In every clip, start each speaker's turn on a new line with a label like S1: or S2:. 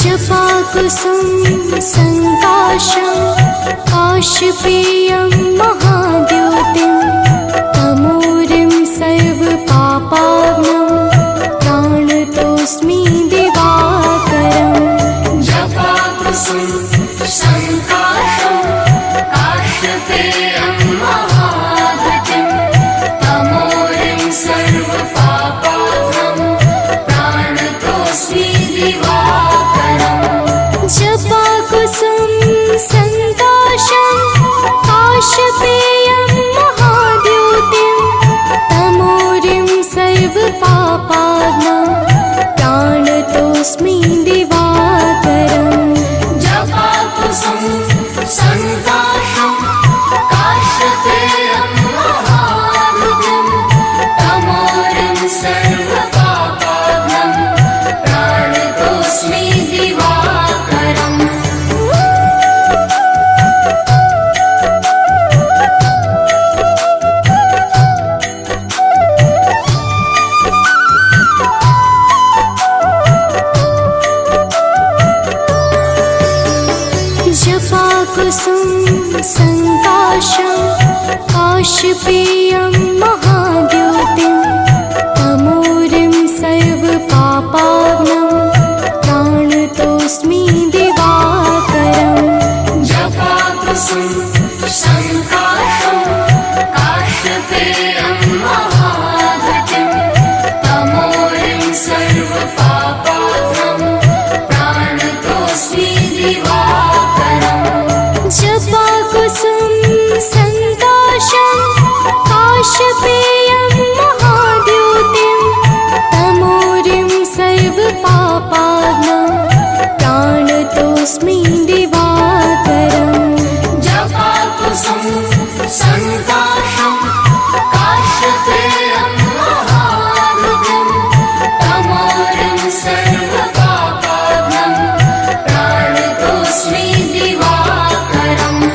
S1: जपाकुसुम संकाशं काशपेयं महाद्योतिं तमोरिं सर्वपापाग्नं प्राणतोऽस्मि दिवाकरम्।
S2: जपाकुसुम संकाशं काशपेयं महाद्योतिं तमोरिं सर्वपापाग्नं प्राणतोऽस्मि दिवाकरम्।
S1: जपाकुसुम संकाशं काशपेयं महाद्योतिं तमोरिं सर्वपापाग्नं प्राणतोऽस्मि दिवाकरम्।
S2: जपाकुसुम संकाशं काशपेयं महाद्योतिं तमोरिं सर्वपापाग्नं प्राणतोऽस्मि दिवाकरम्।
S1: जपाकुसुम संकाशं काशपेयं महाद्योतिं तमोरिं सर्वपापाग्नं प्राणतोऽस्मि दिवाकरम्।
S2: जपाकुसुम संकाशं काशपेयं महाद्योतिं तमोरिं सर्वपापाग्नं प्राणतोऽस्मि दिवाकरम्।
S1: जपाकुसुम संकाशं काशपेयं महाद्योतिं तमोरिं सर्वपापाग्नं प्राणतोऽस्मि दिवाकरम्।
S2: जपाकुसुम संकाशं काशपेयं महाद्योतिं तमोरिं सर्वपापाग्नं प्राणतोऽस्मि दिवाकरम्।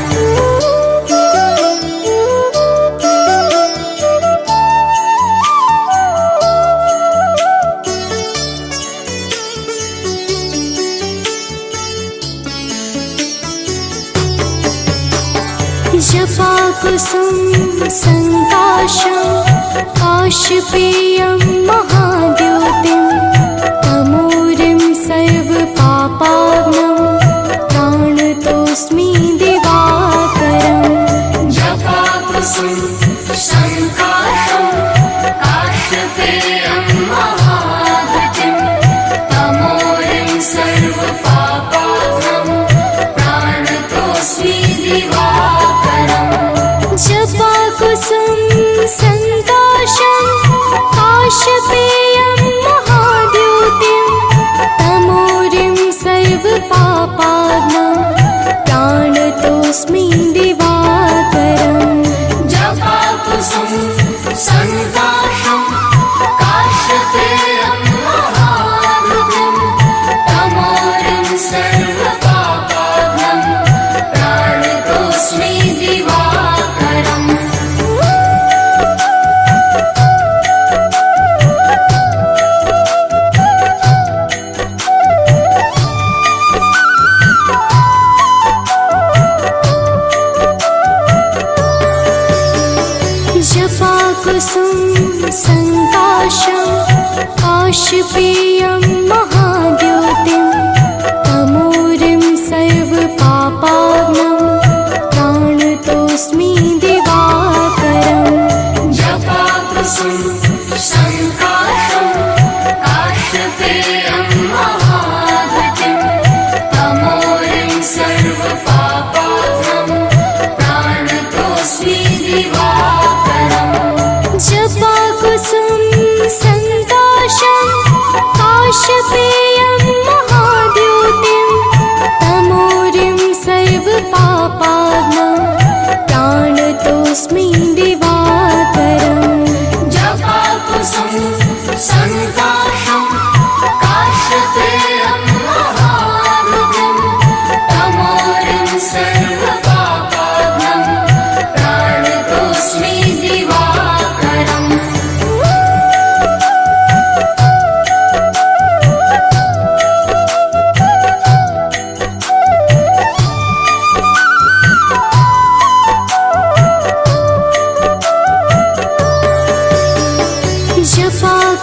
S1: जपाकुसुम संकाशं काशपेयं महाद्योतिं तमोरिं सर्वपापाग्नं प्राणतोऽस्मि दिवाकरम्।
S2: जपाकुसुम संकाशं काशपेयं महाद्योतिं तमोरिं सर्वपापाग्नं प्राणतोऽस्मि दिवाकरम्।
S1: जपाकुसुम संकाशं काशपेयं महाद्योतिं तमोरिं सर्वपापाग्नं प्राणतोऽस्मि दिवाकरम्।
S2: जपाकुसुम संकाशं काशपेयं महाद्योतिं तमोरिं सर्वपापाग्नं प्राणतोऽस्मि दिवाकरम्।
S1: जपाकुसुम संकाशं काशपेयं महाद्योतिं तमोरिं सर्वपापाग्नं प्राणतोऽस्मि दिवाकरम्।
S2: जपाकुसुम संकाशं काशपेयं महाद्योतिं तमोरिं सर्वपापाग्नं प्राणतोऽस्मि दिवाकरम्।
S1: जपाकुसुम संकाशं काशपेयं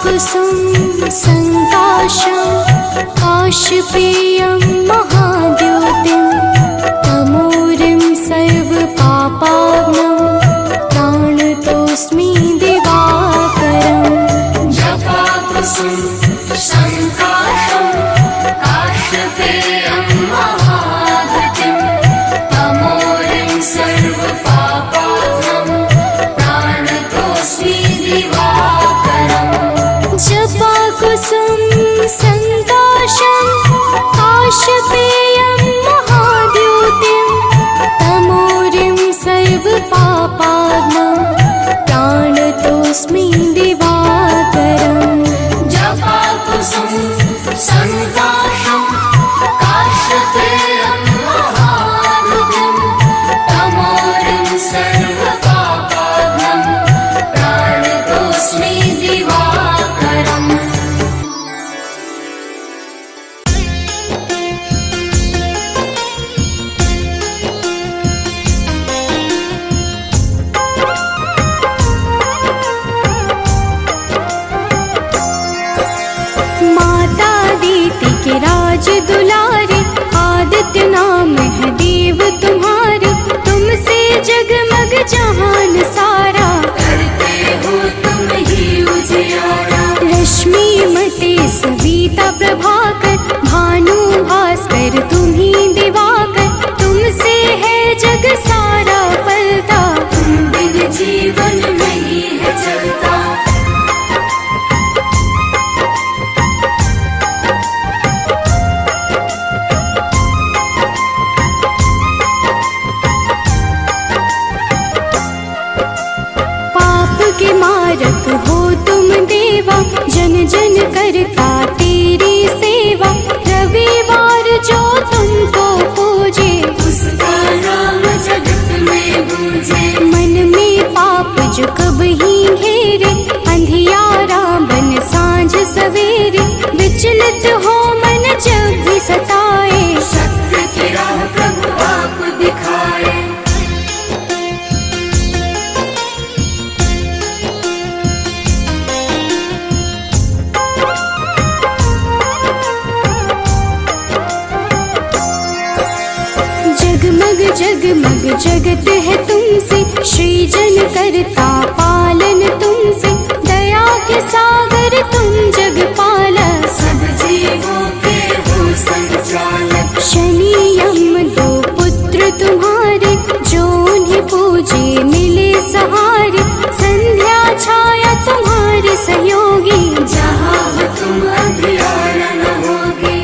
S1: कुसुम संकाशं काश्यपेयं महाद्योतिं तमोरिं सर्वपापाग्नं प्राणतोऽस्मि दिवाकरम्
S2: जपाकुसुम संकाशं काश्यपेयं महाद्युतिं तमोरिं सर्वपापाग्नं प्राणतोऽस्मि दिवाकरम्
S1: जपाकुसुम संकाशं काश्यपेयं महाद्योतिं तमोरिं सर्वपापाग्नं प्राणतोऽस्मि दिवाकरम्
S2: जपाकुसुम संकाशं काश्यपेयं महाद्युतिं तमोरिं सर्वपापाग्नं प्राणतोऽस्मि दिवाकरम्
S1: माता दीति के राज दुलारे आदित्य नाम है देव तुम्हारे तुमसे जगमग जहान सारा
S2: करते हो तुम ही उजियारा
S1: रश्मि मते सविता प्रभाकर भानु भास्कर तुम्ही दिवाकर तुमसे है जग सारा पलता
S2: तुम बिन जीवन नहीं है चलता
S1: पाप के मारक हो तुम देवा जन जन करता तेरी सेवा रविवार जो तुमको पूजे
S2: उसका नाम जगत में गूंजे
S1: मन में पाप जो कब ही घेरे अंधियारा बन सांझ सवेरे विचलित हो मन जब भी सताए
S2: सत्य की राह प्रभु आप दिखाए
S1: जगमग जगमग जगत है तुमसे सृजन करता पालन तुमसे दया के सागर तुम जग पालक
S2: सब जीवों के हो संचालक
S1: शनि यम दो पुत्र तुम्हारे जो उन्हें पूजे मिले सहारे संध्या छाया तुम्हारे सहयोगी
S2: जहाँ हो तुम अंधियारा न होगी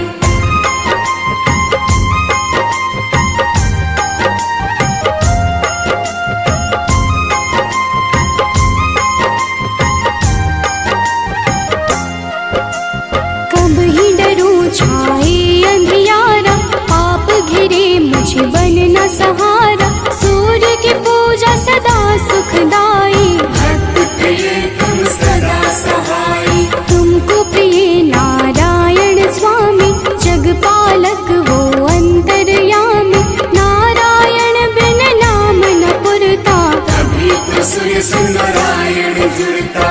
S1: कब ही डरूं छाए अंधियारा पाप घिरे मुझे बन न सहारा सूर्य की पूजा सदा सुखदाई
S2: भक्त प्रिय तुम सदा सहाय
S1: तुमको प्रिय नारायण स्वामी जगपालक वो अंतर्यामी नारायण बिन नाम न पुरता
S2: तभी तो सूर्य से नारायण जुड़ता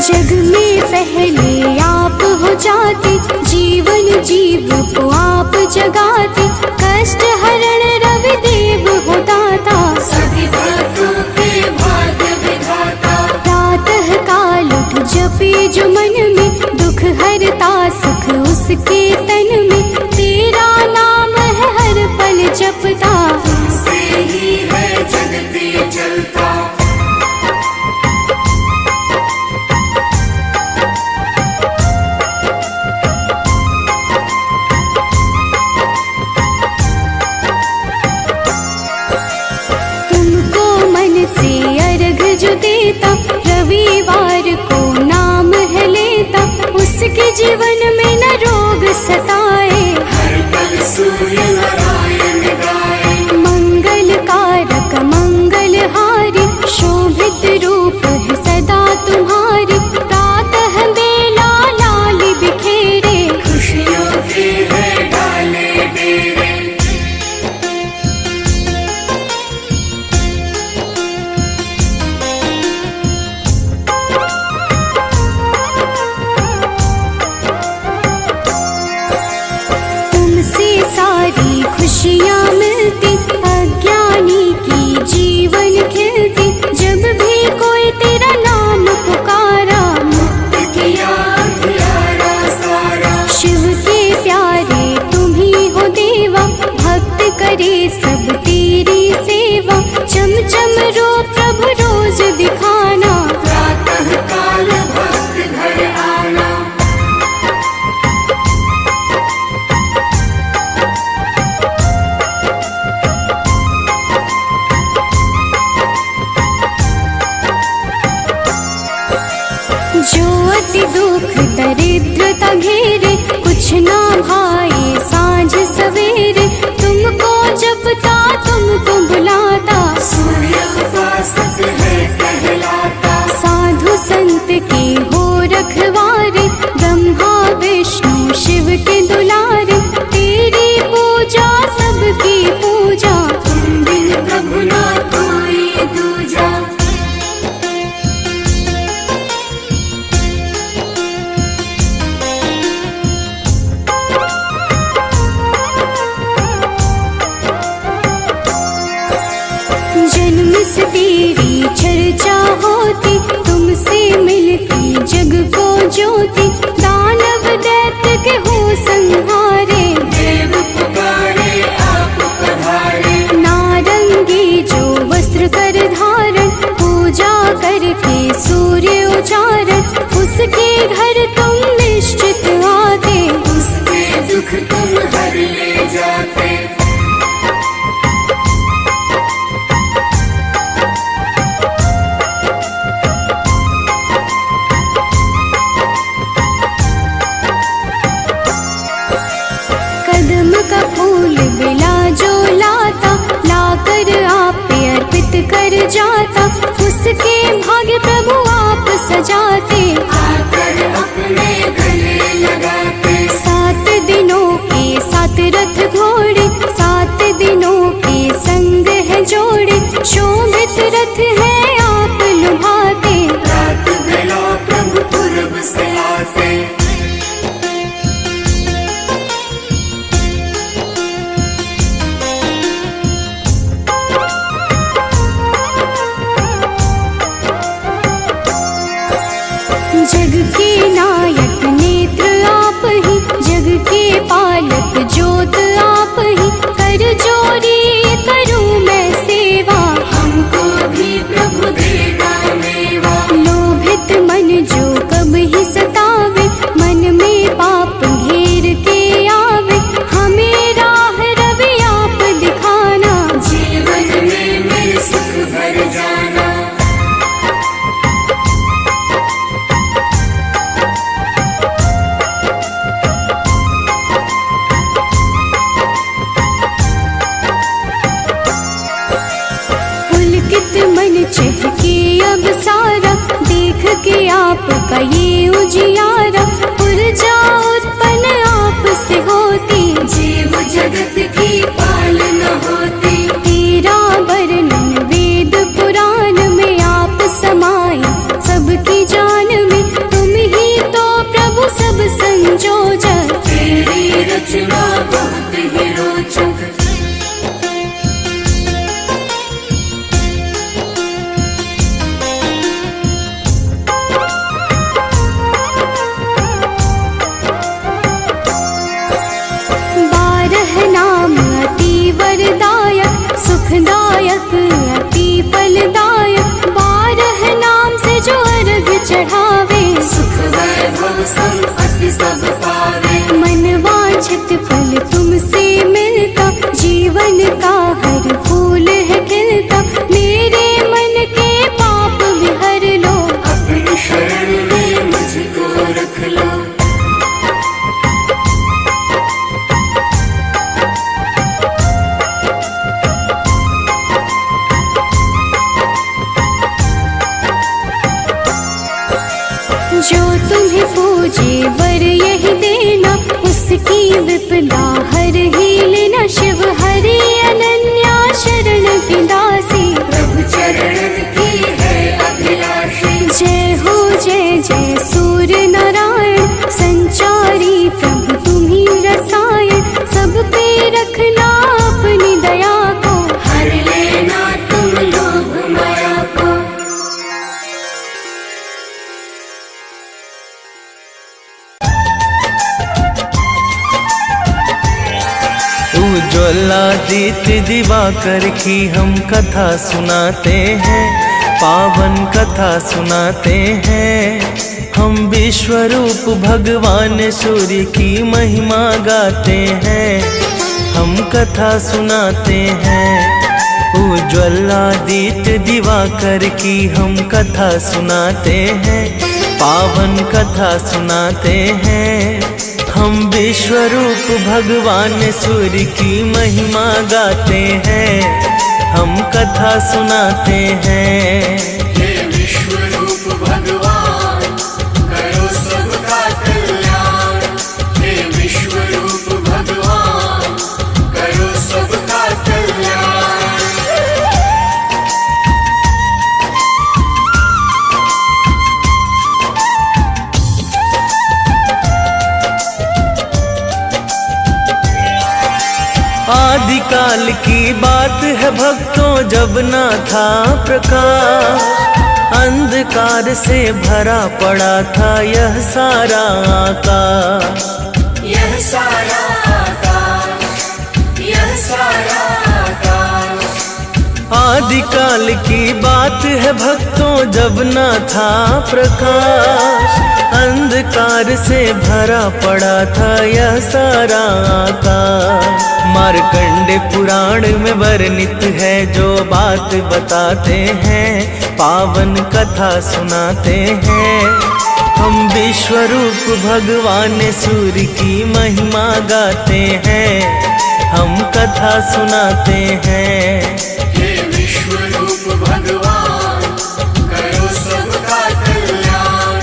S1: जग में पहले आप हो जाते जीवन जीव को आप जगाते कष्ट हरण रवि देव हो दाता
S2: सभी भक्तों के भाग्य विधाता
S1: प्रातः काल उठ जपे जो मन में दुख हरता सुख उसके तन में तेरा नाम है हर पल जपता
S2: से ही है जगत ये चलता
S1: तुमको मन से अर्घ जो देता रविवार को नाम है लेता उसके जीवन में न रोग सताए
S2: हर पल सूर्य नारायण गाए
S1: मंगल कारक मंगल खुशियाँ मिलती, अज्ञानी की जीवन खिलती। जब भी कोई तेरा नाम पुकारा,
S2: मुक्त किया अंधियारा सारा।
S1: शिव के प्यारे तुम ही हो देवा, भक्त करे सब तेरी सेवा। चम चम रो प्रभु रोज दिखाना,
S2: प्रातः काल भक्त घर आना।
S1: जो अति दुख दरिद्रता घेरे, कुछ ना भाए सांझ सवेरे। तुमको जपता तुमको बुलाता,
S2: सूर्य उपासक है कहलाता।
S1: साधु संत के हो रखवारे, ब्रह्मा विष्णु शिव के दुलारे। तेरी पूजा सबकी पूजा,
S2: तुम बिन प्रभु ना कोई दूजा।
S1: जन्म से तेरी चर्चा होती, तुमसे मिलती जग को ज्योति। दानव दैत्य के हो संहारे,
S2: देव पुकारे आप पधारे।
S1: नारंगी जो वस्त्र कर धारण, पूजा करके सूर्य उचारण। उसके घर तुम निश्चित आते,
S2: उसके दुख तुम हर ले जाते।
S1: कदम का फूल बिला जो लाता, लाकर आप पे अर्पित कर जाता। उसके भाग्य प्रभु आप सजाते,
S2: आकर अपने गले लगाते।
S1: 7 दिनों के 7 रथ घोड़े, 7 दिनों के संग है जोड़े। शोभित रथ है आप लुभाते,
S2: रात बेला प्रभु पूरब से आते।
S1: जग के नायक नेत्र आप ही, जग के पालक ज्योत आप ही। कर जोरी करूं मैं सेवा,
S2: हमको भी प्रभु देगा मेवा।
S1: लोभित मन जो कब ही सतावे, मन में पाप घेर के आवे। हमें राह रवि आप दिखाना,
S2: जीवन में मेरे सुख भर जाना।
S1: पुलकित मन चहके अब सारा, देख के आपका ये उजियारा। ऊर्जा उत्पन्न आप से होती,
S2: जीव जगत की पालना होती।
S1: तेरा वर्णन वेद पुराण में आप समाए, सबकी जान में तुम ही तो प्रभु सब संजोजक।
S2: तेरी रचना बहुत ही रोचक।
S1: सुखदायक अति फलदायक, 12 नाम से जो अर्घ चढ़ावे।
S2: सुख वैभव संपत्ति सब पावे।
S1: मन वांछित फल तुमसे मिलता, जीवन का हर फूल है खिलता। मेरे मन के पाप भी हर लो,
S2: अपनी शरण में मुझको रख लो।
S1: जो तुम्हें पूजे वर यही देना, उसकी विपदा हर ही लेना। शिव हरि अनन्या शरण की दासी,
S2: प्रभु चरण की है अभिलाषी।
S1: जय हो जय जय सूर्य नारायण, संचारी प्रभु तुम्ही रसायन। सब पे रखना
S3: उज्ज्वलादित्य दिवाकर की हम कथा सुनाते हैं, पावन कथा सुनाते हैं। हम विश्वरूप भगवान सूर्य की महिमा गाते हैं, हम कथा सुनाते हैं। उज्ज्वलादित्य दिवाकर की हम कथा सुनाते हैं, पावन कथा सुनाते हैं। हम विश्वरूप भगवान सूर्य की महिमा गाते हैं, हम कथा सुनाते हैं।
S2: हे विश्वरूप भगवान करो सबका कल्याण, हे विश्वरूप भगवान करो सबका कल्याण।
S3: आदिकाल की बात है भक्तों, जब ना था प्रकाश, अंधकार से भरा पड़ा था यह सारा आकाश।
S2: यह सारा आकाश, यह सारा आकाश।
S3: आदिकाल की बात है भक्तों, जब ना था प्रकाश, अंधकार से भरा पड़ा था यह सारा आकाश। मार्कंडे पुराण में वर्णित है जो बात बताते हैं, पावन कथा सुनाते हैं। हम विश्वरूप भगवान सूर्य की महिमा गाते हैं, हम कथा सुनाते हैं।
S2: हे विश्वरूप भगवान करो सबका कल्याण,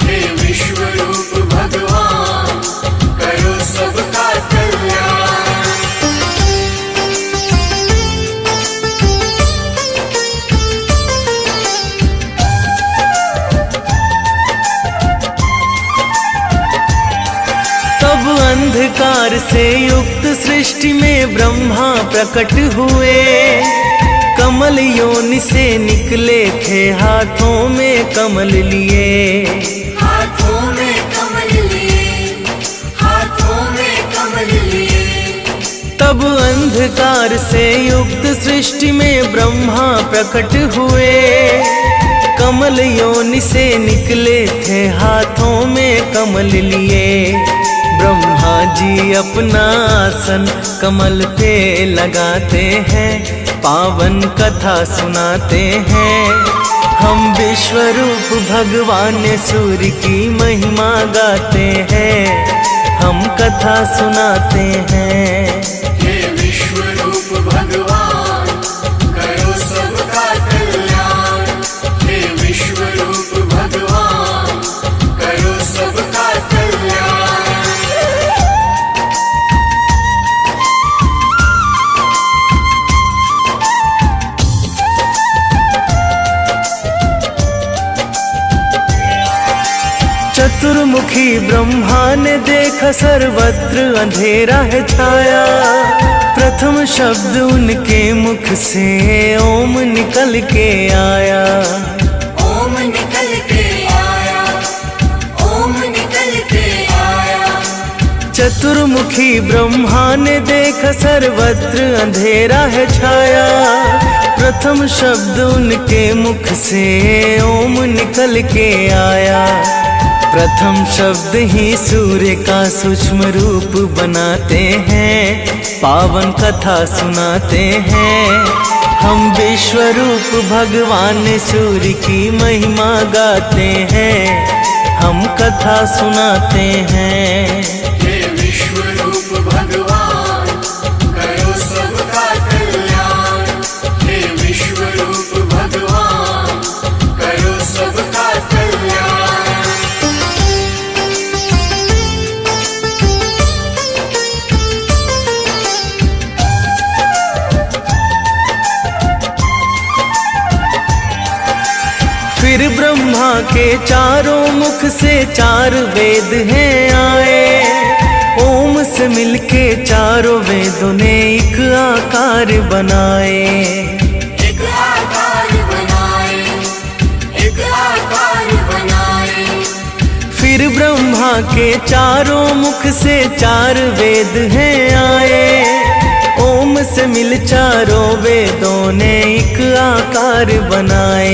S2: हे विश्वरूप भगवान करो सबका कल्याण।
S3: तब अंधकार से युक्त सृष्टि में ब्रह्मा प्रकट हुए, कमल योनि से निकले थे हाथों में कमल लिए।
S2: हाथों में कमल लिए, हाथों में कमल लिए।
S3: तब अंधकार से युक्त सृष्टि में ब्रह्मा प्रकट हुए, कमल योनि से निकले थे हाथों में कमल लिए। ब्रह्मा जी अपना आसन कमल पे लगाते हैं, पावन कथा सुनाते हैं। हम विश्वरूप भगवान सूर्य की महिमा गाते हैं, हम कथा सुनाते हैं।
S2: हे विश्वरूप भगवान करो सबका कल्याण, हे विश्वरूप भगवान करो सबका कल्याण।
S3: चतुर्मुखी ब्रह्मा ने देखा सर्वत्र अंधेरा है छाया, प्रथम शब्द उनके मुख से ओम निकल के आया।
S2: ओम निकल के आया, ओम निकल के आया।
S3: चतुर्मुखी ब्रह्मा ने देखा सर्वत्र अंधेरा है छाया, प्रथम शब्द उनके मुख से ओम निकल के आया। प्रथम शब्द ही सूर्य का सूक्ष्म रूप बनाते हैं, पावन कथा सुनाते हैं। हम विश्वरूप भगवान सूर्य की महिमा गाते हैं, हम कथा सुनाते हैं।
S2: हे विश्वरूप भगवान करो सबका कल्याण, हे विश्वरूप भगवान करो सबका कल्याण।
S3: फिर ब्रह्मा के चारों मुख से चार वेद हैं आए, ओम से मिलके चारों वेदों ने एक आकार बनाए।
S2: एक आकार बनाए, एक आकार बनाए।
S3: फिर ब्रह्मा के चारों मुख से चार वेद हैं आए, ओम से मिल चारों वेदों ने एक आकार बनाए।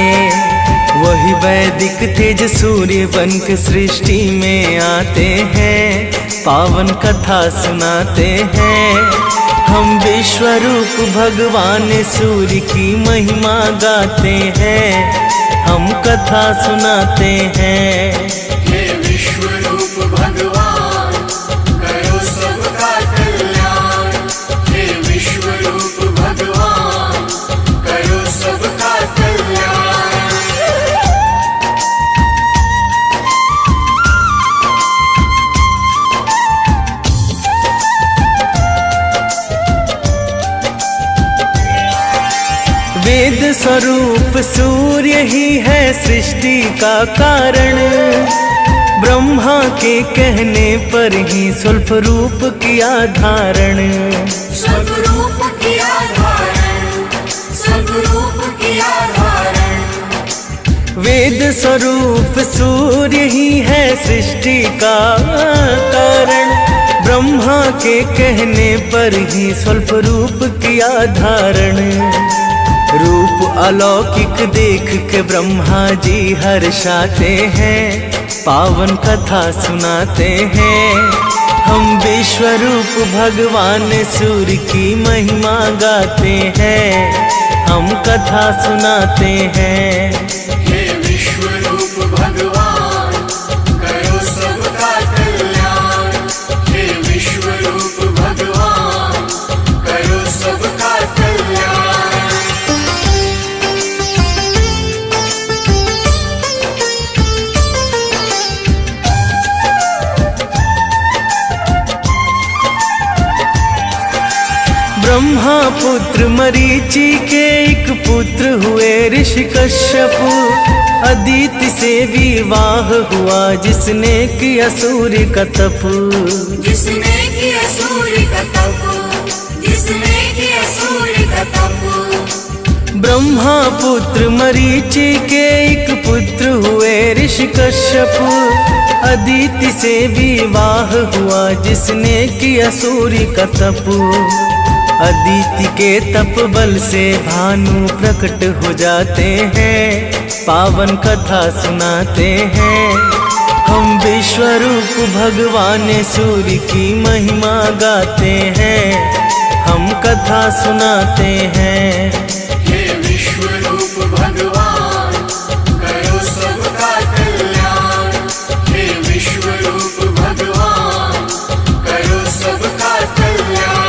S3: वही वैदिक तेज सूर्य बनकर सृष्टि में आते हैं, पावन कथा सुनाते हैं। हम विश्व रूप भगवान सूर्य की महिमा गाते हैं, हम कथा सुनाते हैं।
S2: हे विश्व रूप भगवान करो सबका कल्याण। हे विश्व रूप भगवान करो सबका कल्याण।
S3: वेद स्वरूप सूर्य ही है सृष्टि का कारण। ब्रह्मा के कहने पर ही स्वरूप किया धारण।
S2: स्वरूप किया धारण, स्वरूप किया धारण।
S3: वेद स्वरूप सूर्य ही है सृष्टि का कारण। ब्रह्मा के कहने पर ही स्वरूप किया धारण। रूप अलौकिक देख के ब्रह्मा जी हर्षाते हैं, पावन कथा सुनाते हैं। हम विश्व रूप भगवान सूर्य की महिमा गाते हैं, हम कथा सुनाते हैं।
S2: हे विश्व रूप भगवान करो सबका कल्याण। हे विश्व रूप भगवान करो सबका कल्याण।
S3: ब्रह्मा पुत्र मरीचि के एक पुत्र हुए ऋषि कश्यप। अदिति से विवाह हुआ जिसने किया सूर्य का तप।
S2: जिसने किया सूर्य का तप, जिसने किया सूर्य का तप।
S3: ब्रह्मा पुत्र मरीचि के एक पुत्र हुए ऋषि कश्यप। अदिति से विवाह हुआ जिसने किया सूर्य का तप। अदिति के तप बल से भानु प्रकट हो जाते हैं, पावन कथा सुनाते हैं। हम विश्व रूप भगवान सूर्य की महिमा गाते हैं, हम कथा सुनाते हैं।
S2: हे विश्व रूप भगवान करो सबका कल्याण। हे विश्व रूप भगवान करो सबका कल्याण।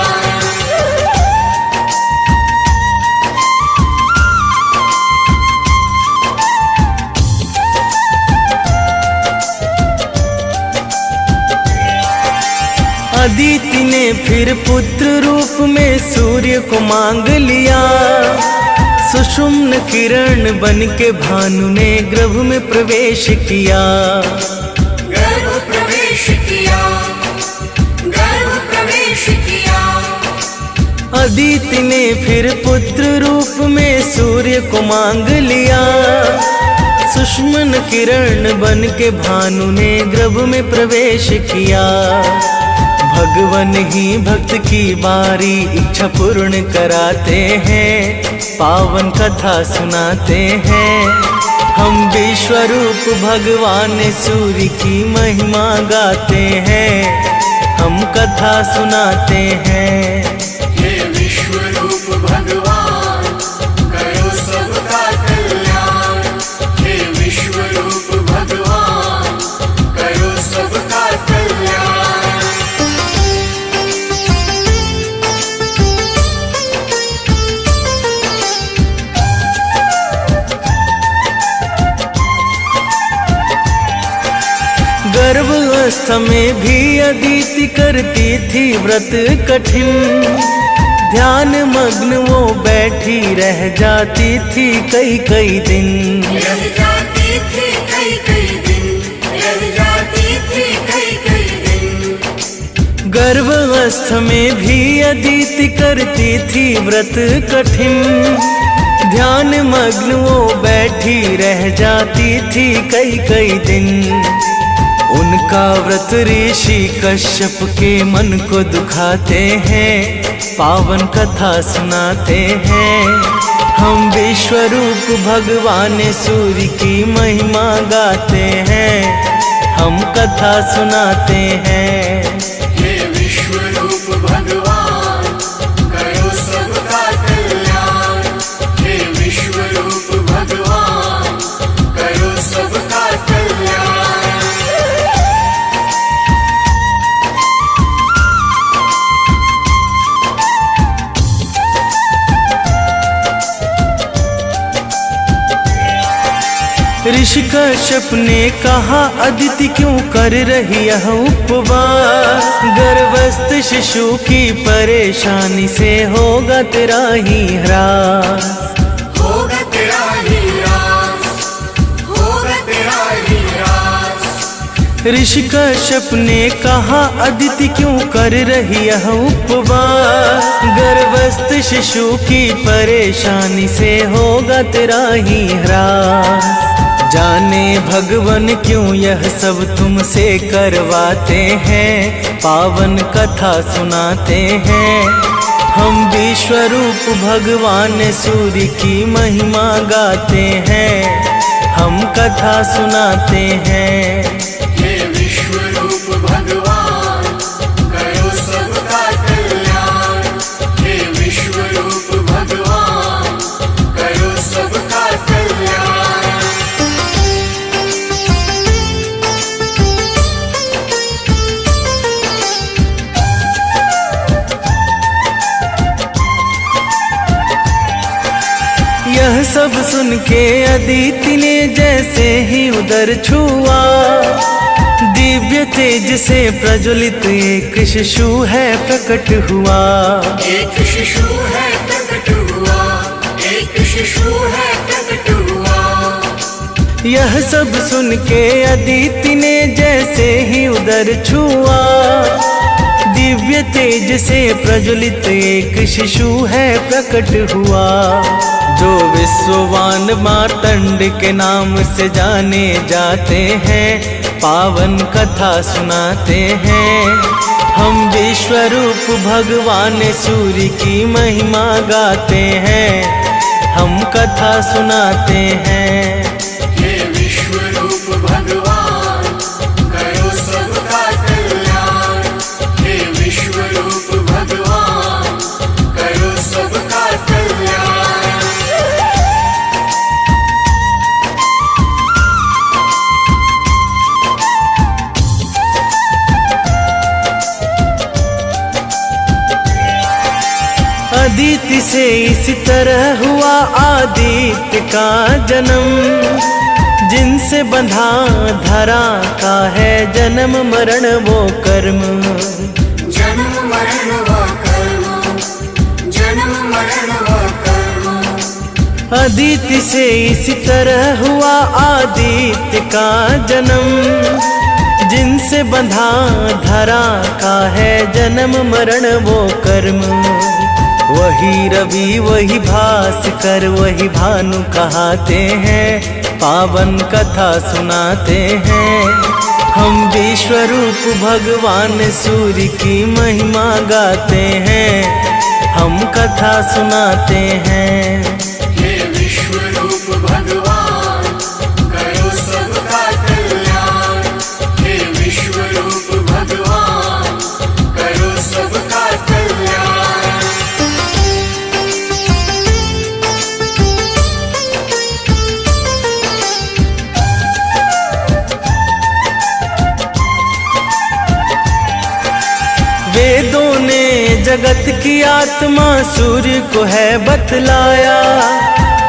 S3: अदिति ने फिर पुत्र रूप में सूर्य को मांग लिया। सुषुम्न किरण बन के भानु ने गर्भ में प्रवेश किया।
S2: गर्भ प्रवेश किया, गर्भ प्रवेश किया।
S3: अदिति ने फिर पुत्र रूप में सूर्य को मांग लिया। सुषुम्न किरण बन के भानु ने गर्भ में प्रवेश किया। भगवान ही भक्त की बारी इच्छा पूर्ण कराते हैं, पावन कथा सुनाते हैं। हम विश्व रूप भगवान सूर्य की महिमा गाते हैं, हम कथा सुनाते हैं।
S2: हे विश्व रूप भगवान करो सबका कल्याण। हे विश्व रूप भगवान करो सबका कल्याण।
S3: गर्भावस्थ में भी अदिति करती थी व्रत कठिन। ध्यान मग्न वो बैठी रह जाती थी कई कई दिन।
S2: रह जाती थी कई कई दिन, रह जाती थी कई कई दिन।
S3: गर्भावस्थ में भी अदिति करती थी व्रत कठिन। ध्यान मग्न वो बैठी रह जाती थी कई कई दिन। उनका व्रत ऋषि कश्यप के मन को दुखाते हैं, पावन कथा सुनाते हैं। हम विश्वरूप भगवान सूर्य की महिमा गाते हैं, हम कथा सुनाते हैं।
S2: हे विश्वरूप भगवान करो सबका कल्याण, हे विश्वरूप भगवान करो सबका कल्याण।
S3: ऋषि कश्यप ने कहा, अदिति क्यों कर रही यह उपवास? गर्भस्थ शिशु की परेशानी से होगा तेरा ही ह्रास,
S2: होगा तेरा ही ह्रास, होगा तेरा ही ह्रास।
S3: ऋषि कश्यप ने कहा, अदिति क्यों कर रही यह उपवास? गर्भस्थ शिशु की परेशानी से होगा तेरा ही ह्रास। जाने भगवन क्यों यह सब तुमसे करवाते हैं, पावन कथा सुनाते हैं। हम विश्वरूप भगवान सूर्य की महिमा गाते हैं, हम कथा सुनाते हैं।
S2: हे विश्वरूप भगवान करो सबका कल्याण, हे विश्वरूप भगवान करो सबका कल्याण।
S3: यह सब सुन के अदिति ने जैसे ही उदर छुआ, दिव्य तेज से प्रज्वलित एक शिशु है प्रकट हुआ।
S2: एक शिशु है प्रकट हुआ, एक शिशु है प्रकट हुआ।
S3: यह सब सुन के अदिति ने जैसे ही उदर छुआ, दिव्य तेज से प्रज्वलित एक शिशु है प्रकट हुआ। जो विश्ववान मार्तंड के नाम से जाने जाते हैं, पावन कथा सुनाते हैं। हम विश्वरूप भगवान सूर्य की महिमा गाते हैं, हम कथा सुनाते हैं।
S2: हे विश्वरूप भगवान करो सबका कल्याण, हे विश्वरूप भगवान करो सबका कल्याण।
S3: अदिति से इसी तरह हुआ आदित्य का जन्म, जिनसे बंधा धरा का है जन्म मरण वो कर्म।
S2: जन्म मरण व कर्म, जन्म मरण व कर्म।
S3: अदिति से इसी तरह हुआ आदित्य का जन्म, जिनसे बंधा धरा का है जन्म मरण वो कर्म। वही रवि वही भास्कर वही भानु कहाते हैं, पावन कथा सुनाते हैं। हम विश्वरूप भगवान सूर्य की महिमा गाते हैं, हम कथा सुनाते हैं।
S2: हे विश्वरूप भगवान करो सबका कल्याण, हे विश्वरूप भगवान करो सबका कल्याण।
S3: वेदों ने जगत की आत्मा सूर्य को है बतलाया,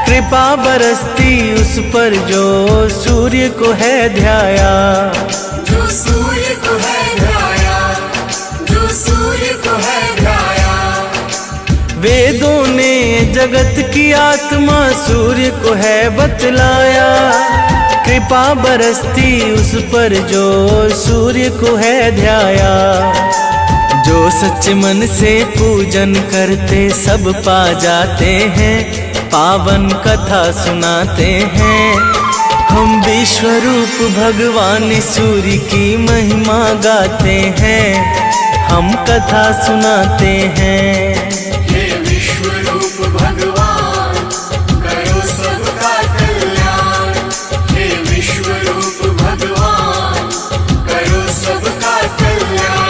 S3: कृपा बरसती उस पर जो सूर्य को है ध्याया।
S2: जो सूर्य को है ध्याया, जो सूर्य को है ध्याया।
S3: वेदों ने जगत की आत्मा सूर्य को है बतलाया, कृपा बरसती उस पर जो सूर्य को है ध्याया। जो सच्चे मन से पूजन करते सब पा जाते हैं, पावन कथा सुनाते हैं। हम विश्वरूप भगवान सूर्य की महिमा गाते हैं, हम कथा सुनाते हैं।
S2: हे विश्वरूप भगवान करो सबका कल्याण। हे विश्वरूप भगवान करो सबका कल्याण।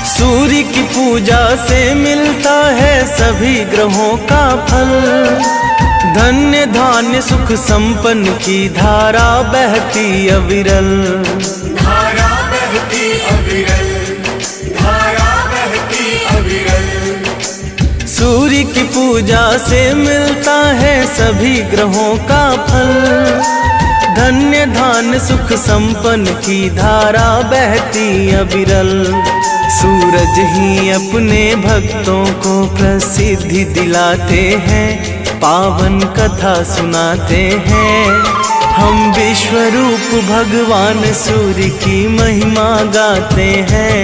S3: सूर्य की पूजा से मिलता है सभी ग्रहों का फल। धन्य धान्य सुख संपन्न की धारा बहती अविरल।
S2: धारा बहती अविरल, धारा बहती अविरल।
S3: सूर्य की पूजा से मिलता है सभी ग्रहों का फल। धन्य धान्य सुख संपन्न की धारा बहती अविरल। सूरज ही अपने भक्तों को प्रसिद्धि दिलाते हैं, पावन कथा सुनाते हैं। हम विश्वरूप भगवान सूर्य की महिमा गाते हैं,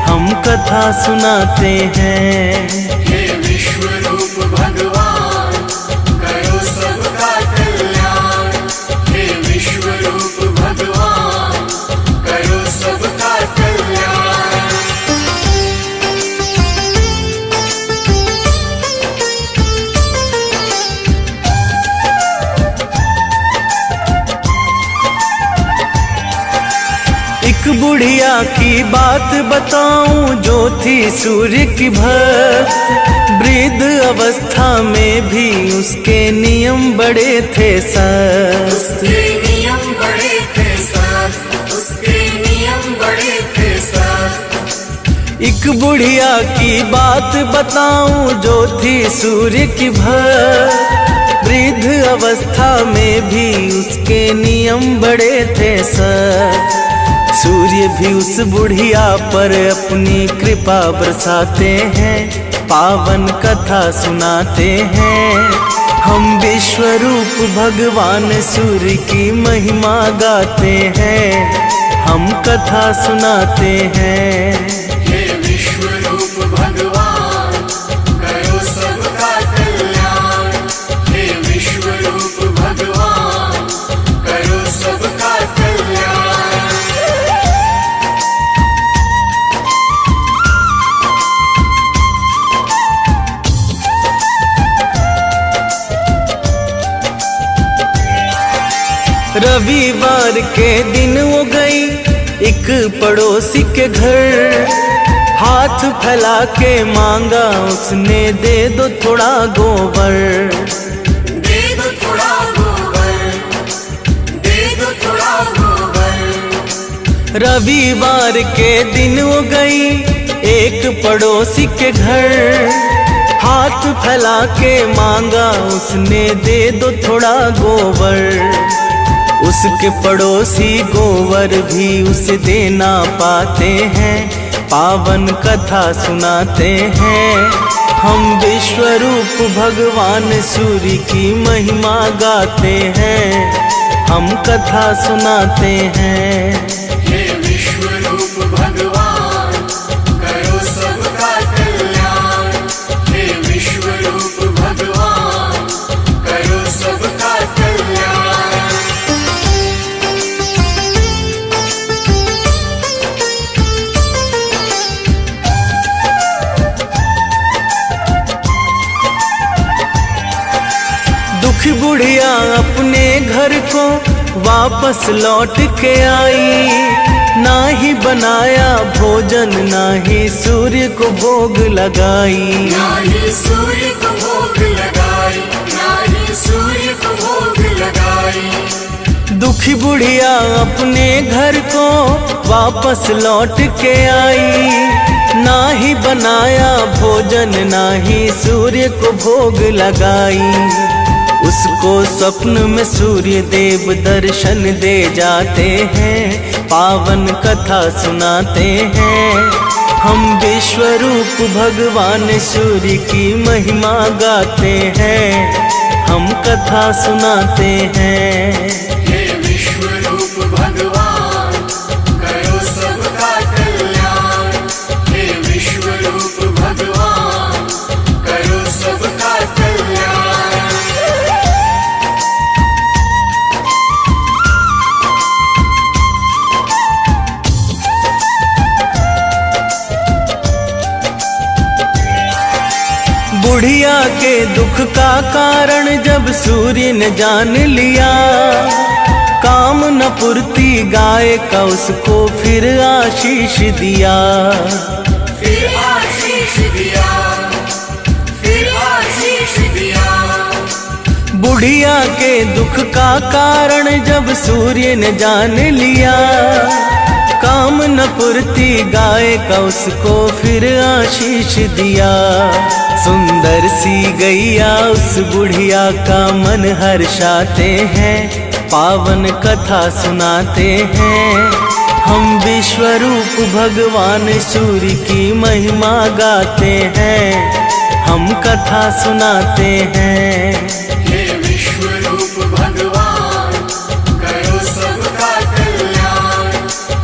S3: हम कथा सुनाते हैं।
S2: हे विश्वरूप भगवान करो सबका कल्याण। हे विश्वरूप भगवान करो सबका कल्याण।
S3: एक बुढ़िया की बात बताऊं जो थी सूर्य की भक्त। वृद्ध अवस्था में भी उसके नियम बड़े थे सख्त।
S2: उसके नियम बड़े थे सख्त, उसके नियम बड़े थे सख्त।
S3: एक बुढ़िया की बात बताऊं जो थी सूर्य की भक्त। वृद्ध अवस्था में भी उसके नियम बड़े थे सख्त। सूर्य भी उस बुढ़िया पर अपनी कृपा बरसाते हैं, पावन कथा सुनाते हैं। हम विश्वरूप भगवान सूर्य की महिमा गाते हैं, हम कथा सुनाते हैं।
S2: हे विश्वरूप भगवान करो सबका कल्याण। हे विश्वरूप भगवान करो सबका कल्याण।
S3: रविवार के दिन वो गई एक पड़ोसी के घर। हाथ फैला के मांगा उसने, दे दो थोड़ा गोबर।
S2: दे दो थोड़ा गोबर, दे दो थोड़ा गोबर।
S3: रविवार के दिन वो गई एक पड़ोसी के घर। हाथ फैला के मांगा उसने, दे दो थोड़ा गोबर। उसके पड़ोसी गोवर भी उसे देना पाते हैं, पावन कथा सुनाते हैं। हम विश्वरूप भगवान सूर्य की महिमा गाते हैं, हम कथा सुनाते हैं।
S2: हे विश्वरूप भगवान करो सबका कल्याण। हे विश्वरूप भगवान करो सबका कल्याण।
S3: दुखी बुढ़िया अपने घर को वापस लौट के आई। ना ही बनाया भोजन, ना ही सूर्य को भोग लगाई।
S2: ना ही सूर्य को भोग लगाई, ना ही सूर्य को भोग लगाई।
S3: दुखी बुढ़िया अपने घर को वापस लौट के आई। ना ही बनाया भोजन, ना ही सूर्य को भोग लगाई। उसको स्वप्न में सूर्य देव दर्शन दे जाते हैं, पावन कथा सुनाते हैं। हम विश्वरूप भगवान सूर्य की महिमा गाते हैं, हम कथा सुनाते हैं।
S2: हे विश्वरूप भगवान
S3: बुढ़िया के दुख का कारण जब सूर्य ने जान लिया, काम न पूर्ति गाय का उसको फिर आशीष दिया।
S2: फिर आशीष दिया, फिर आशीष दिया।
S3: बुढ़िया के दुख का कारण जब सूर्य ने जान लिया, काम न पूर्ति गाय का उसको फिर आशीष दिया। सुंदर सी गैया उस बुढ़िया का मन हर्षाते हैं, पावन कथा सुनाते हैं। हम विश्वरूप भगवान सूर्य की महिमा गाते हैं, हम कथा सुनाते हैं।
S2: हे विश्वरूप भगवान करो सबका कल्याण,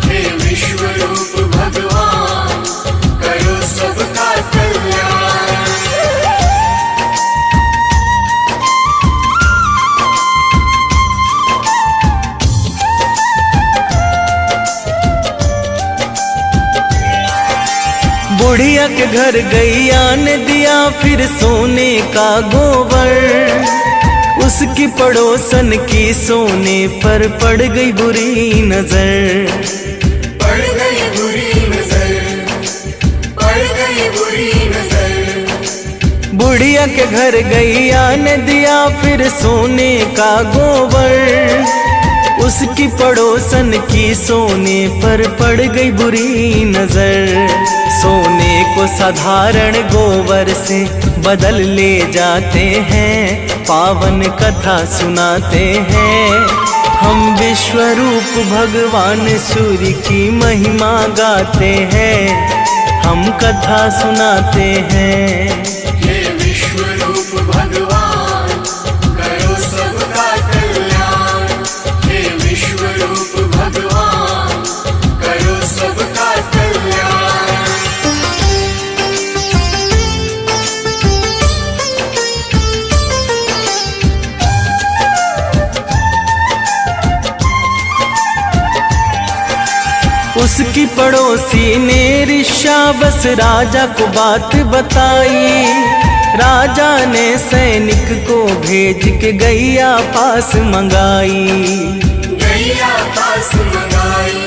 S2: हे विश्वरूप भगवान करो सबका कल्याण।
S3: बुढ़िया के घर गैया ने दिया फिर सोने का गोबर, उसकी पड़ोसन की सोने पर पड़ गई बुरी नजर।
S2: पड़ गई बुरी नजर, पड़ गई बुरी नजर।
S3: बुढ़िया के घर गैया ने दिया फिर सोने का गोबर, उसकी पड़ोसन की सोने पर पड़ गई बुरी नजर। सोने को साधारण गोबर से बदल ले जाते हैं, पावन कथा सुनाते हैं। हम विश्वरूप भगवान सूर्य की महिमा गाते हैं, हम कथा सुनाते हैं।
S2: हे विश्वरूप भगवान करो सबका कल्याण, हे विश्वरूप भगवान करो सबका कल्याण।
S3: उसकी पड़ोसी ने ऋषावस राजा को बात बताई, राजा ने सैनिक को भेज के गैया पास मंगाई।
S2: गैया पास मंगाई,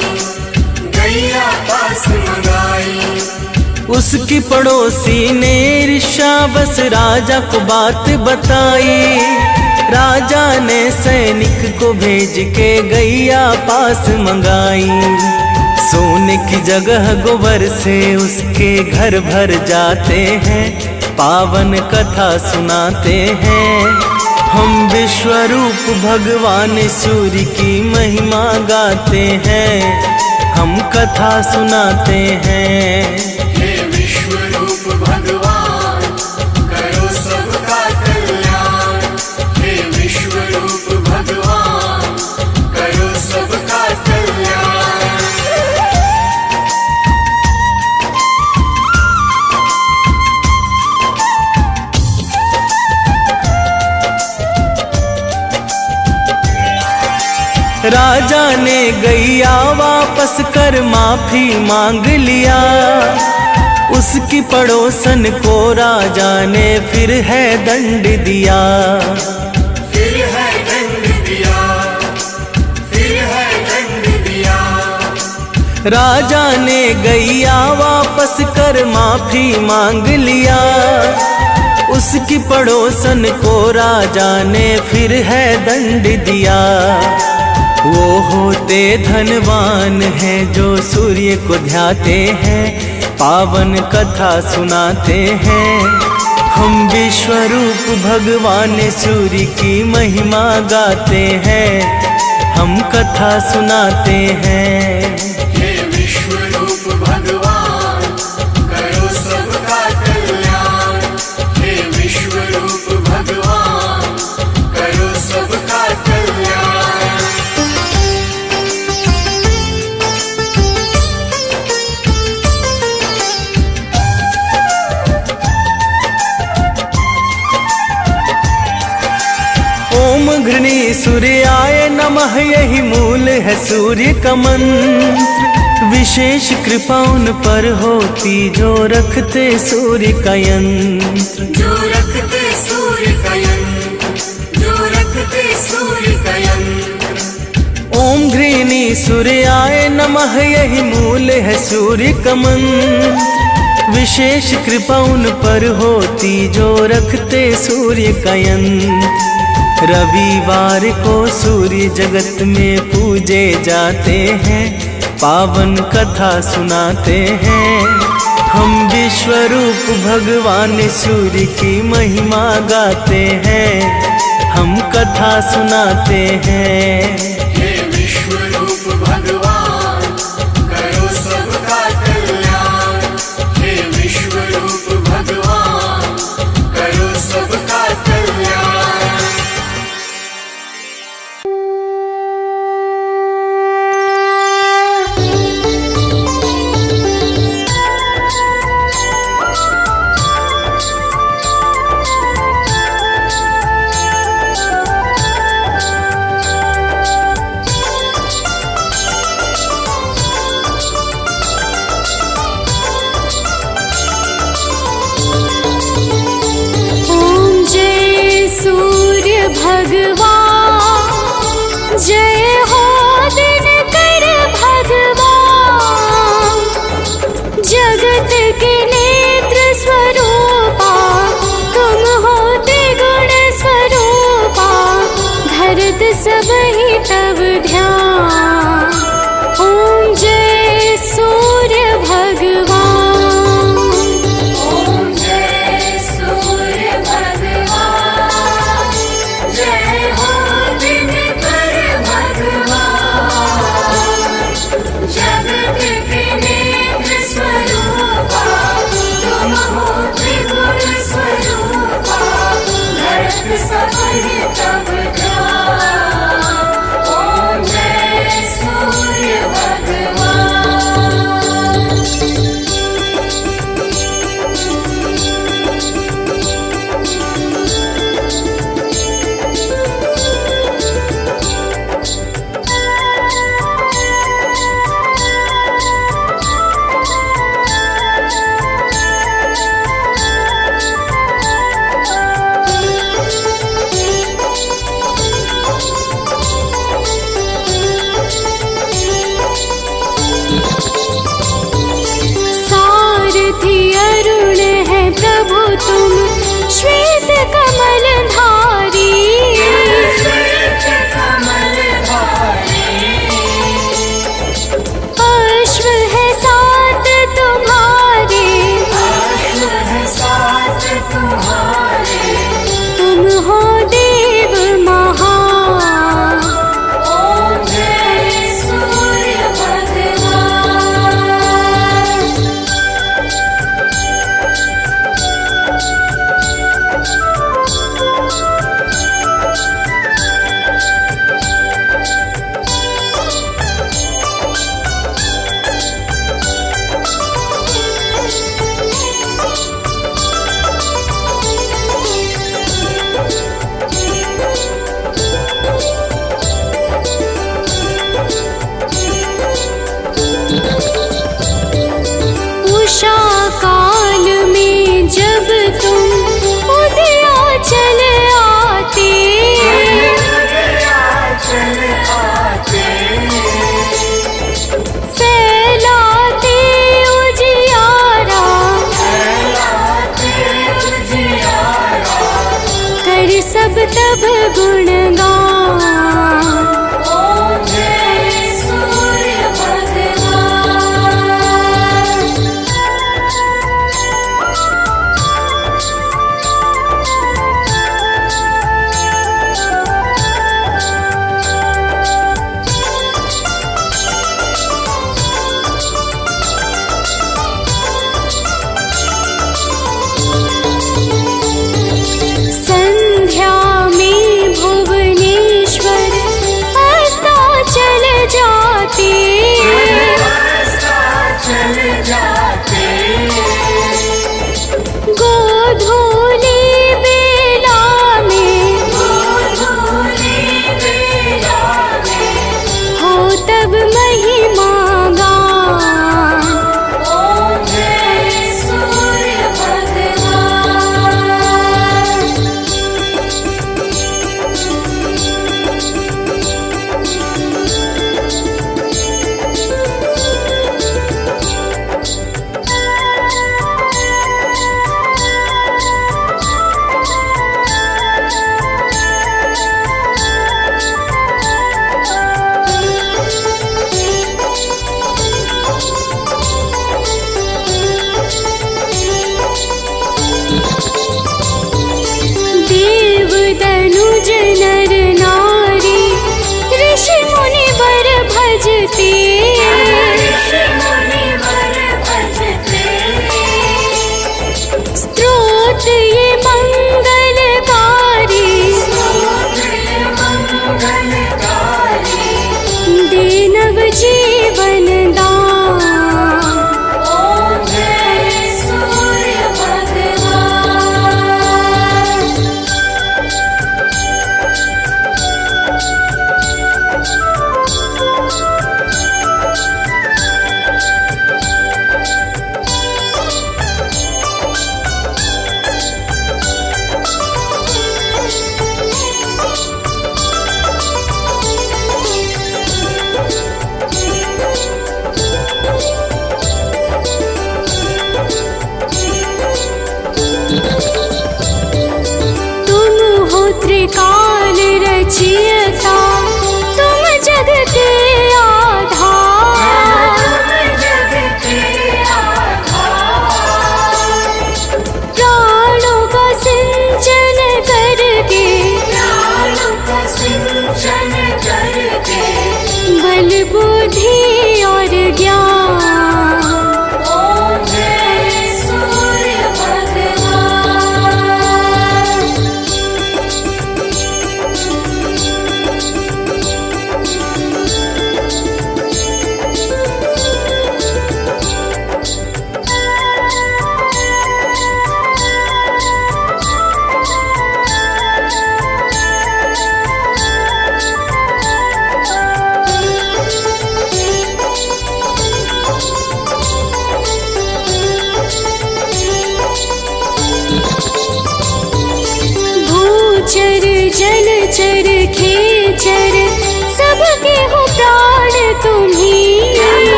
S2: गैया पास मंगाई।
S3: उसकी पड़ोसी ने ऋषावस राजा को बात बताई, राजा ने सैनिक को भेज के गैया पास मंगाई। सोने की जगह गोबर से उसके घर भर जाते हैं, पावन कथा सुनाते हैं। हम विश्वरूप भगवान सूर्य की महिमा गाते हैं, हम कथा सुनाते हैं।
S2: हे विश्वरूप भगवान करो सबका कल्याण, हे विश्वरूप भगवान करो सबका कल्याण।
S3: राजा ने गैया वापस कर माफी मांग लिया, उसकी पड़ोसन को राजा ने फिर है दंड दिया।
S2: फिर है दंड दिया, फिर है दंड दिया।
S3: राजा ने गैया वापस कर माफी मांग लिया, उसकी पड़ोसन को राजा ने फिर है दंड दिया। वो होते धनवान हैं जो सूर्य को ध्याते हैं, पावन कथा सुनाते हैं। हम विश्वरूप भगवान सूर्य की महिमा गाते हैं, हम कथा सुनाते हैं।
S2: हे विश्वरूप भगवान करो सबका कल्याण, हे विश्वरूप भगवान करो सबका कल्याण।
S3: ओम घृणी सूर्याय नमः, यही मूल है सूर्य का मंत्र। विशेष कृपा उन पर होती जो रखते सूर्य का यंत्र।
S2: जो रखते सूर्य का यंत्र, जो रखते सूर्य का यंत्र।
S3: ओम घृणी सूर्याय नमः यही मूल है सूर्य का मंत्र। विशेष कृपा उन पर होती जो रखते सूर्य का यंत्र। रविवार को सूर्य जगत में पूजे जाते हैं, पावन कथा सुनाते हैं। हम विश्व रूप भगवान सूर्य की महिमा गाते हैं, हम कथा सुनाते हैं।
S2: हे विश्व रूप भगवान करो सबका कल्याण। हे विश्व रूप भगवान करो सबका कल्याण।
S1: जय हो दिनकर भगवान, जगत के नेत्र स्वरूपा तुम हो त्रिगुण स्वरूपा। धरत सब ही तब ध्यान, ओम जय सूर्य भगवान।
S2: ओम जय सूर्य भगवान, जय हो जगत के नेत्र स्वरूपा तुम हो त्रिगुण स्वरूपा। धरत सब ही तब ध्यान, ओम जय सूर्य भगवान।
S1: सारथी अरुण है प्रभु तुम श्वेत कमल धारी।
S2: श्वेत कमल धारी।
S1: अश्व है साथ तुम्हारे,
S2: अश्व है साथ तुम्हारे।
S1: तुम हो देव महान,
S2: ओम जय सूर्य भगवान।
S1: उषा काल में जब तुम उदयाचल आते,
S2: चल आते।
S1: फैलाते उजियारा,
S2: फैलाते उजियारा।
S1: कर सब तब गुणगान,
S2: ओम जय सूर्य भगवान।
S1: संध्या में भुवने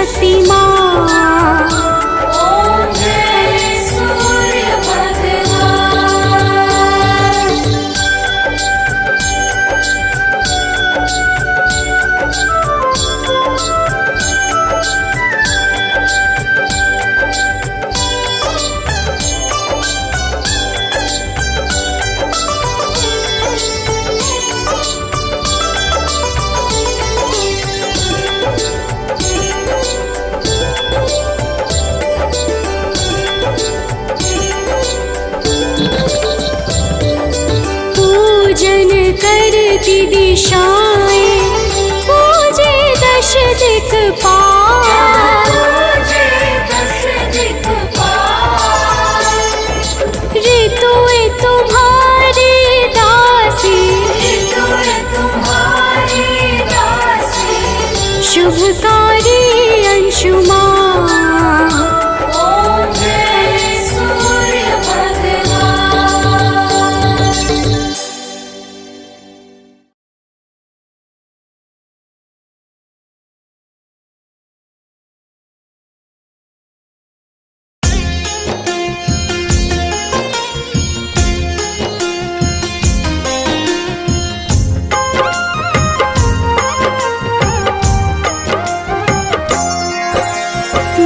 S1: शक्ति माँ।
S2: ओम जय सूर्य भगवान।
S1: पूजन करती दिशाएं, पूजे दश दिक्पाल।
S2: पूजे दश दिक्पाल।
S1: ऋतुएं तुम्हारी दासी,
S2: ऋतुएं तुम्हारी दासी।
S1: शुभकारी अंशुमा।
S2: ओम जय सूर्य भगवान।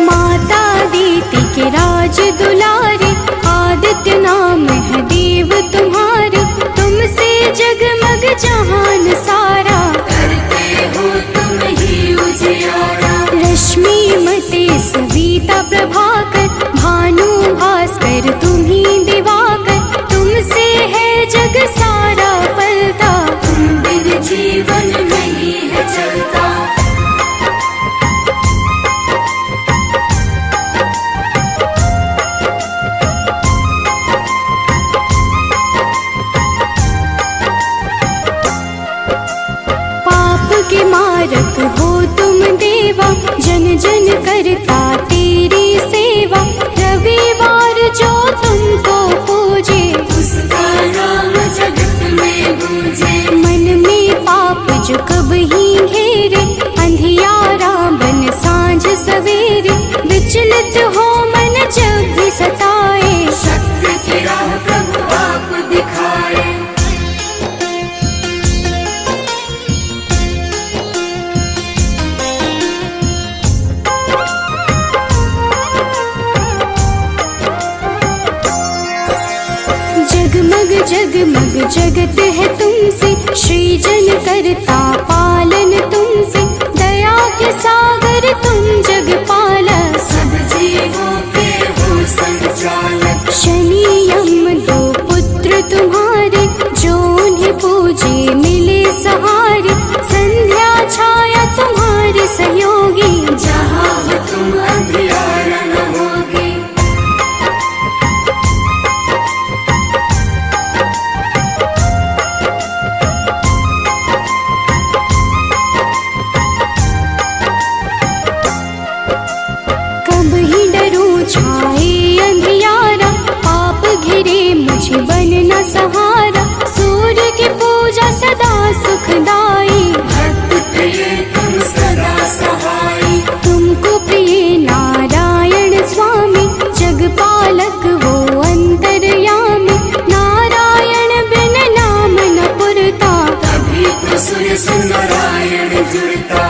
S1: माता दीति के राज दुलारे, आदित्य नाम है देव तुम्हारे। तुमसे जगमग जहान सारा,
S2: करते हो तुम ही उजियारा।
S1: रश्मि मते सविता प्रभाकर, भानु भास्कर तुम्ही दिवाकर। तुमसे है जग सारा पलता,
S2: तुम बिन जीवन नहीं है चलता।
S1: पाप के मारक हो तुम देवा, जन जन करता तेरी सेवा। रविवार जो तुमको पूजे,
S2: उसका नाम जगत में गूंजे।
S1: मन में पाप जो कब ही घेरे, अंधियारा बन सांझ सवेरे। विचलित हो मन जब भी सताए,
S2: सत्य की राह प्रभु आप दिखाए।
S1: जगमग जगमग जगत है तुमसे, सृजन करता पालन तुमसे। दया के सागर तुम जगपालक,
S2: सब जीवों के हो संचालक।
S1: शनि यम दो पुत्र तुम्हारे, जो उन्हें पूजे मिले सहारे। संध्या छाया तुम्हारे सहयोगी,
S2: जहाँ हो तुम अंधियारा न होगी।
S1: कब ही डरूं छाए अंधियारा। पाप घिरे मुझे बन न सहारा। सूर्य की पूजा सदा सुखदाई,
S2: भक्त प्रिय तुम सदा सहाय।
S1: तुमको प्रिय नारायण स्वामी। जगपालक वो अंतर्यामी, नारायण बिन नाम न पुरता।
S2: तभी तो सूर्य से नारायण जुड़ता।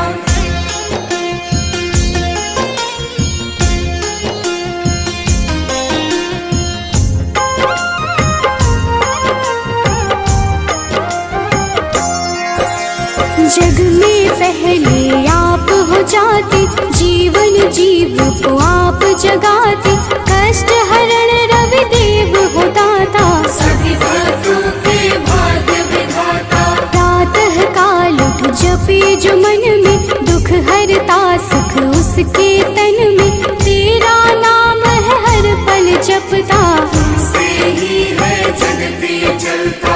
S1: जग में पहले आप हो जाते, जीवन जीव को आप जगाते। कष्ट हरण रवि देव हो दाता,
S2: सभी भक्तों के भाग्य विधाता।
S1: प्रातः काल उठ जपे जो मन में, दुख हरता सुख उसके तन में। तेरा नाम है हर पल जपता,
S2: तुमसे ही है जगत ये चलता।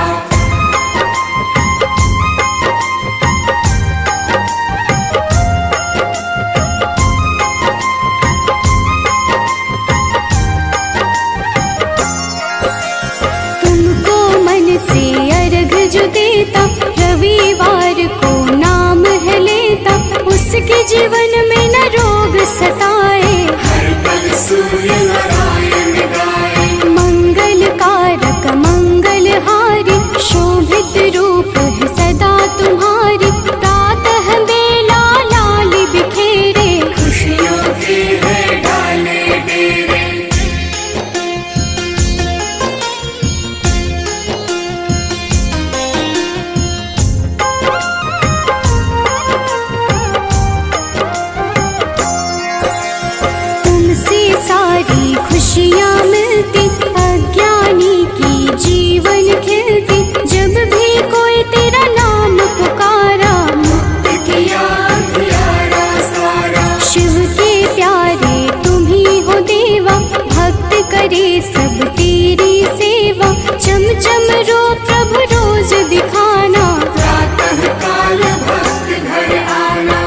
S1: रविवार को नाम है लेता, उसके जीवन में न रोग सताए।
S2: हर पल सूर्य नारायण गाए।
S1: मंगलकारक मंगलहारी शोभित रूप है सदा तुम्हारी। प्रातः बेला लाल बिखेरे
S2: खुशियों के है डाले डेरे।
S1: तुमसे सारी खुशियाँ मिलती अज्ञानी की जीवन खिलती। जब भी कोई तेरा नाम पुकारा
S2: मुक्त किया अंधियारा सारा।
S1: शिव के प्यारे तुम ही हो देवा। भक्त करे सब तेरी सेवा। चम चम रो प्रभु रोज दिखाना।
S2: प्रातः काल भक्त घर आना।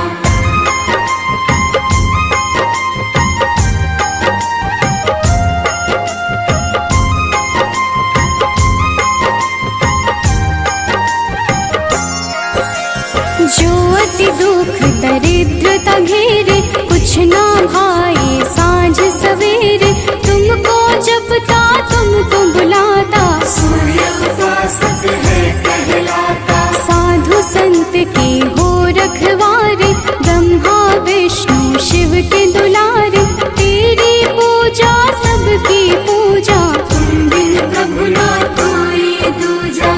S1: जो अति दुख दरिद्रता घेरे कुछ ना भाए सांझ सवेरे। तुमको जपता तुमको बुलाता
S2: सूर्य उपासक है कहलाता।
S1: साधु संत के हो रखवारे। ब्रह्मा विष्णु शिव के दुलारे। तेरी पूजा सबकी पूजा।
S2: तुम बिन प्रभु ना कोई दूजा।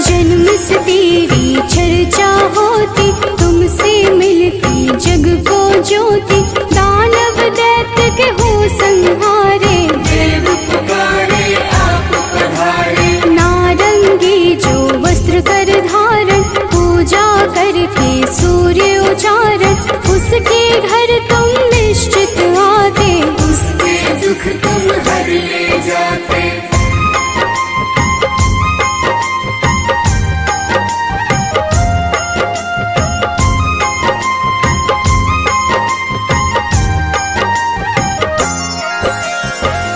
S1: जन्म से तेरी चर्चा होती। तुमसे मिलती जग को ज्योति। दानव दैत्य के हो संहारे।
S2: देव पुकारे आप पधारे।
S1: नारंगी जो वस्त्र कर धारण पूजा करके सूर्य उचारण। उसके घर तुम निश्चित आते।
S2: उसके दुख तुम हर ले जाते।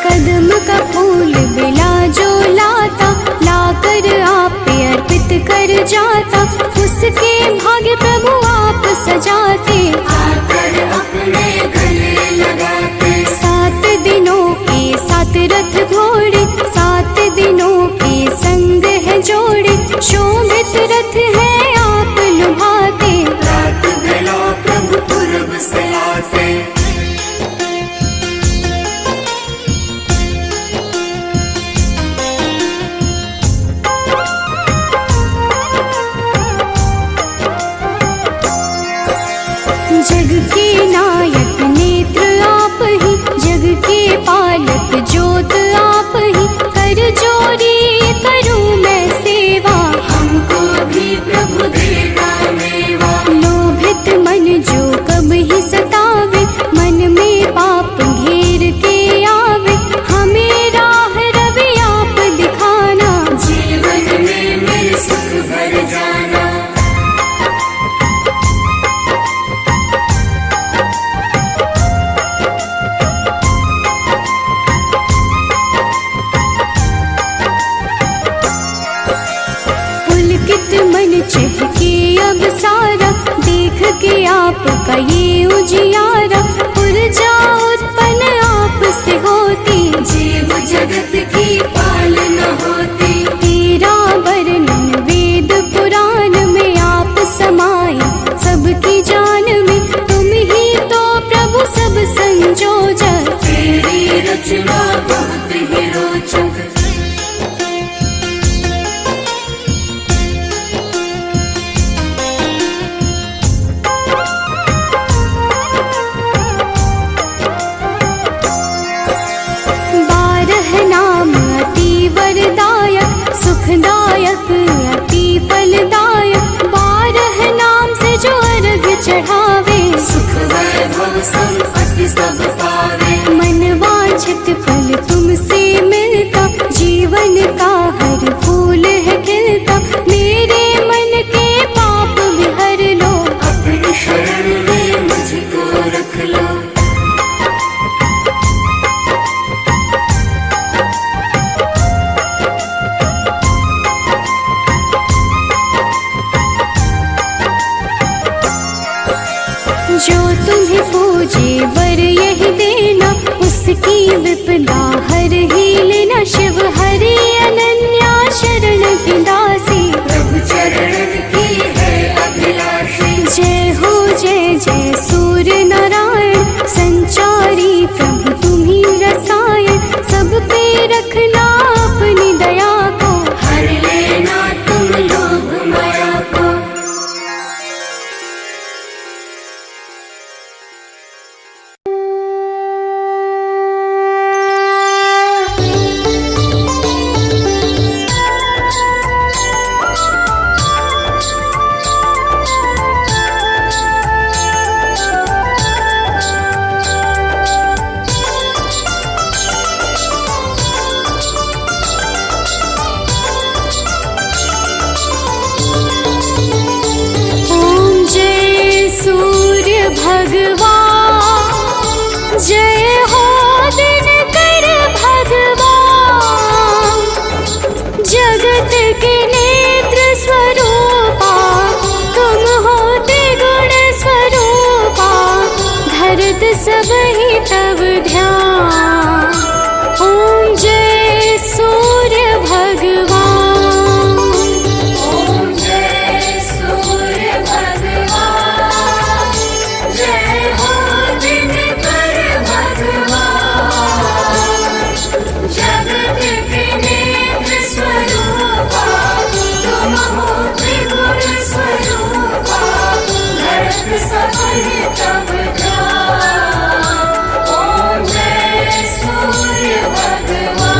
S1: कदम का फूल बिला जो लाता लाकर आप पे अर्पित कर जाता। उसके भाग्य प्रभु आप सजाते।
S2: आकर अपने गले लगाते।
S1: 7 दिनों के 7 रथ घोड़े। 7 दिनों के संग है जोड़े। शोभित रथ है आप लुभाते।
S2: रात बेला प्रभु पूरब से आते।
S1: जग के नायक नेत्र आप ही। जग के पालक ज्योत आप ही। कर जोरी करूं मैं सेवा।
S2: हमको भी प्रभु देगा मेवा।
S1: लोभित मन जो कब ही सतावे। मन में पाप घेर के आवे। हमें राह रवि आप दिखाना।
S2: जीवन में मेरे सुख भर जाना।
S1: पुलकित मन चहके अब सारा। देख के आपका ये उजियारा। ऊर्जा उत्पन्न आप से होती।
S2: जीव जगत की पालना होती।
S1: तेरा वर्णन वेद पुराण में आप समाये। सबकी जान में तुम ही तो प्रभु सब संजोजक।
S2: तेरी रचना बहुत ही रोचक।
S1: सुखदायक अति फलदायक। 12 नाम से जो अर्घ चढ़ावे।
S2: सुख वैभव संपत्ति सब पावे।
S1: मन वांछित फल तुमसे मिलता। जीवन का हर फूल है खिलता। मेरे मन के पाप भी हर लो।
S2: अपनी शरण में मुझको रख लो।
S1: विपदा हरहि लेना शिव हरि अनन्या शरण की दासी।
S2: प्रभु चरणन की है अभिलाषी।
S1: जय हो जय जय सूर्य नारायण संचारी प्रभु तुम्ही रसायन। सब पे रखना अपनी दया को
S2: हर लेना तुम लोभ माया को।
S1: भगवान जय हो दिनकर भगवान। जगत के नेत्र स्वरूपा तुम हो त्रिगुण स्वरूपा। धरत सब ही तब ध्यान। ओम जय सूर्य भगवान।
S2: ओम जय सूर्य भगवान। जय हो दिनकर भगवान। जगत के नेत्र स्वरूपा तुम हो त्रिगुण स्वरूपा। धरत सब ही तब ध्यान। ओम जय सूर्य भगवान।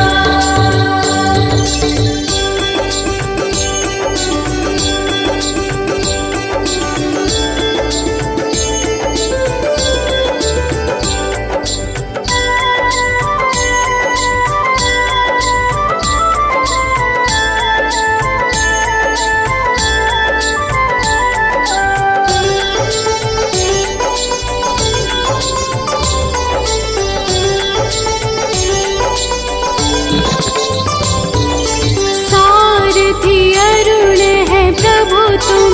S1: सारथी अरुण है प्रभु तुम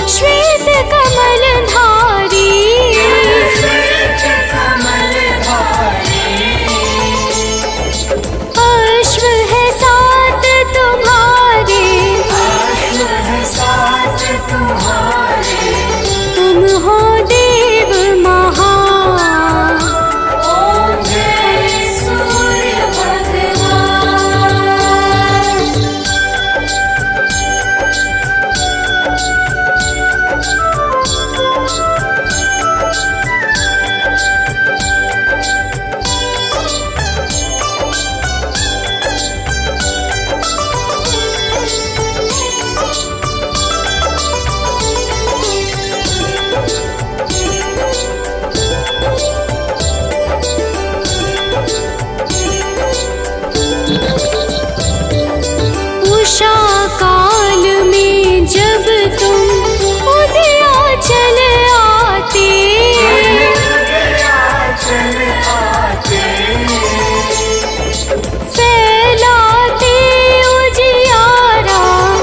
S1: श्वेत कमल धारी।
S2: श्वेत कमल धारी।
S1: अश्व है सात तुम्हारे।
S2: अश्व है सात तुम्हारे।
S1: तुम हो देव महान।
S2: ओम जय सूर्य भगवान।
S1: उषा काल में जब तुम उदयाचल आते।
S2: चल आते।
S1: फैलाते उजियारा।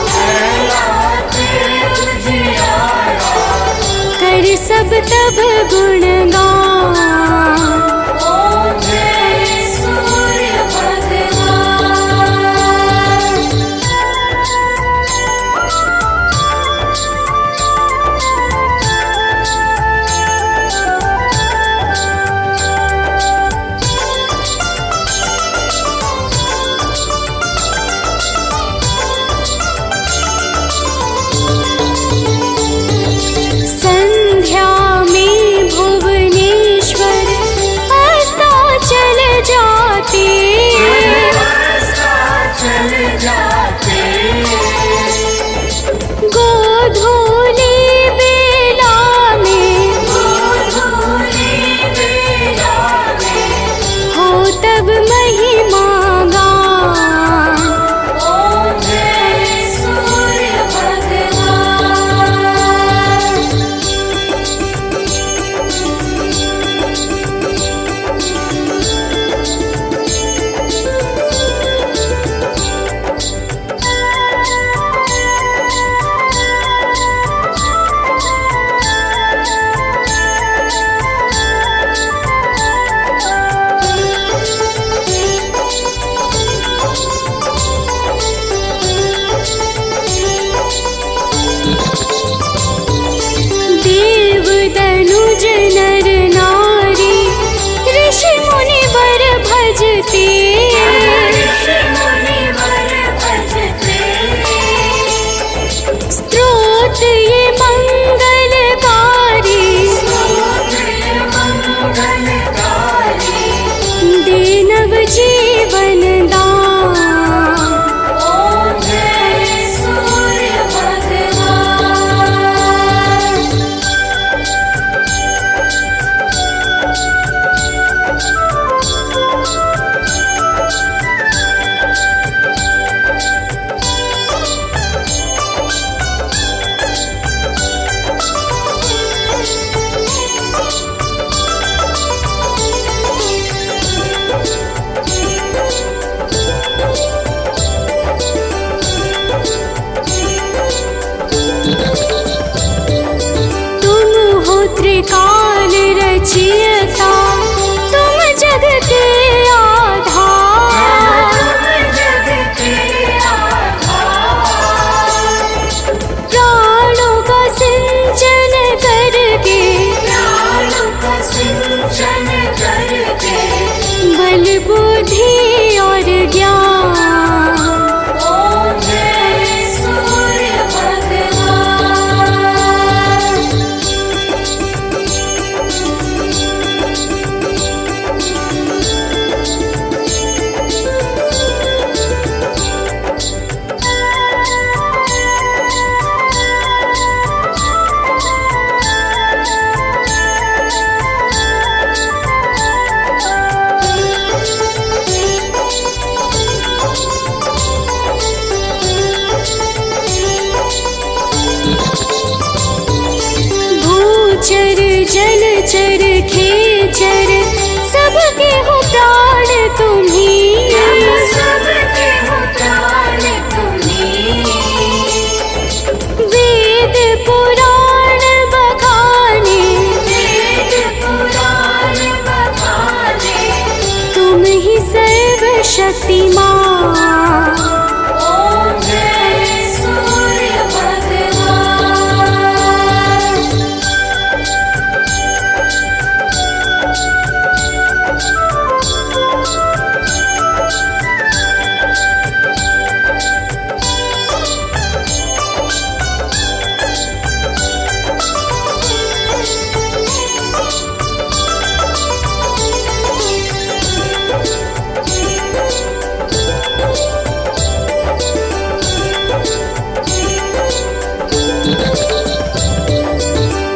S2: फैलाते उजियारा।
S1: कर सब तब गुणगान।
S2: ओम जय सूर्य भगवान।
S1: काल रचियता तुम जग के आधार। प्राणों का सिंचन करके बल बुद्धि और ज्ञान। ओम जय सूर्य भगवान। भूचर जलचर खेचर सबके हो प्राण तुम्ही। वेद पुराण बखाने तुम ही सर्वशक्तिमान। ओम जय सूर्य भगवान।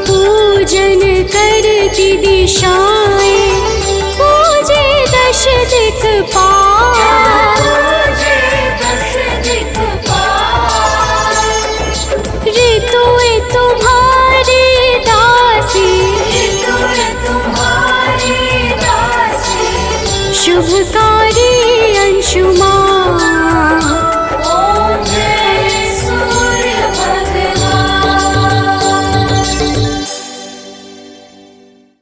S1: पूजन करती दिशा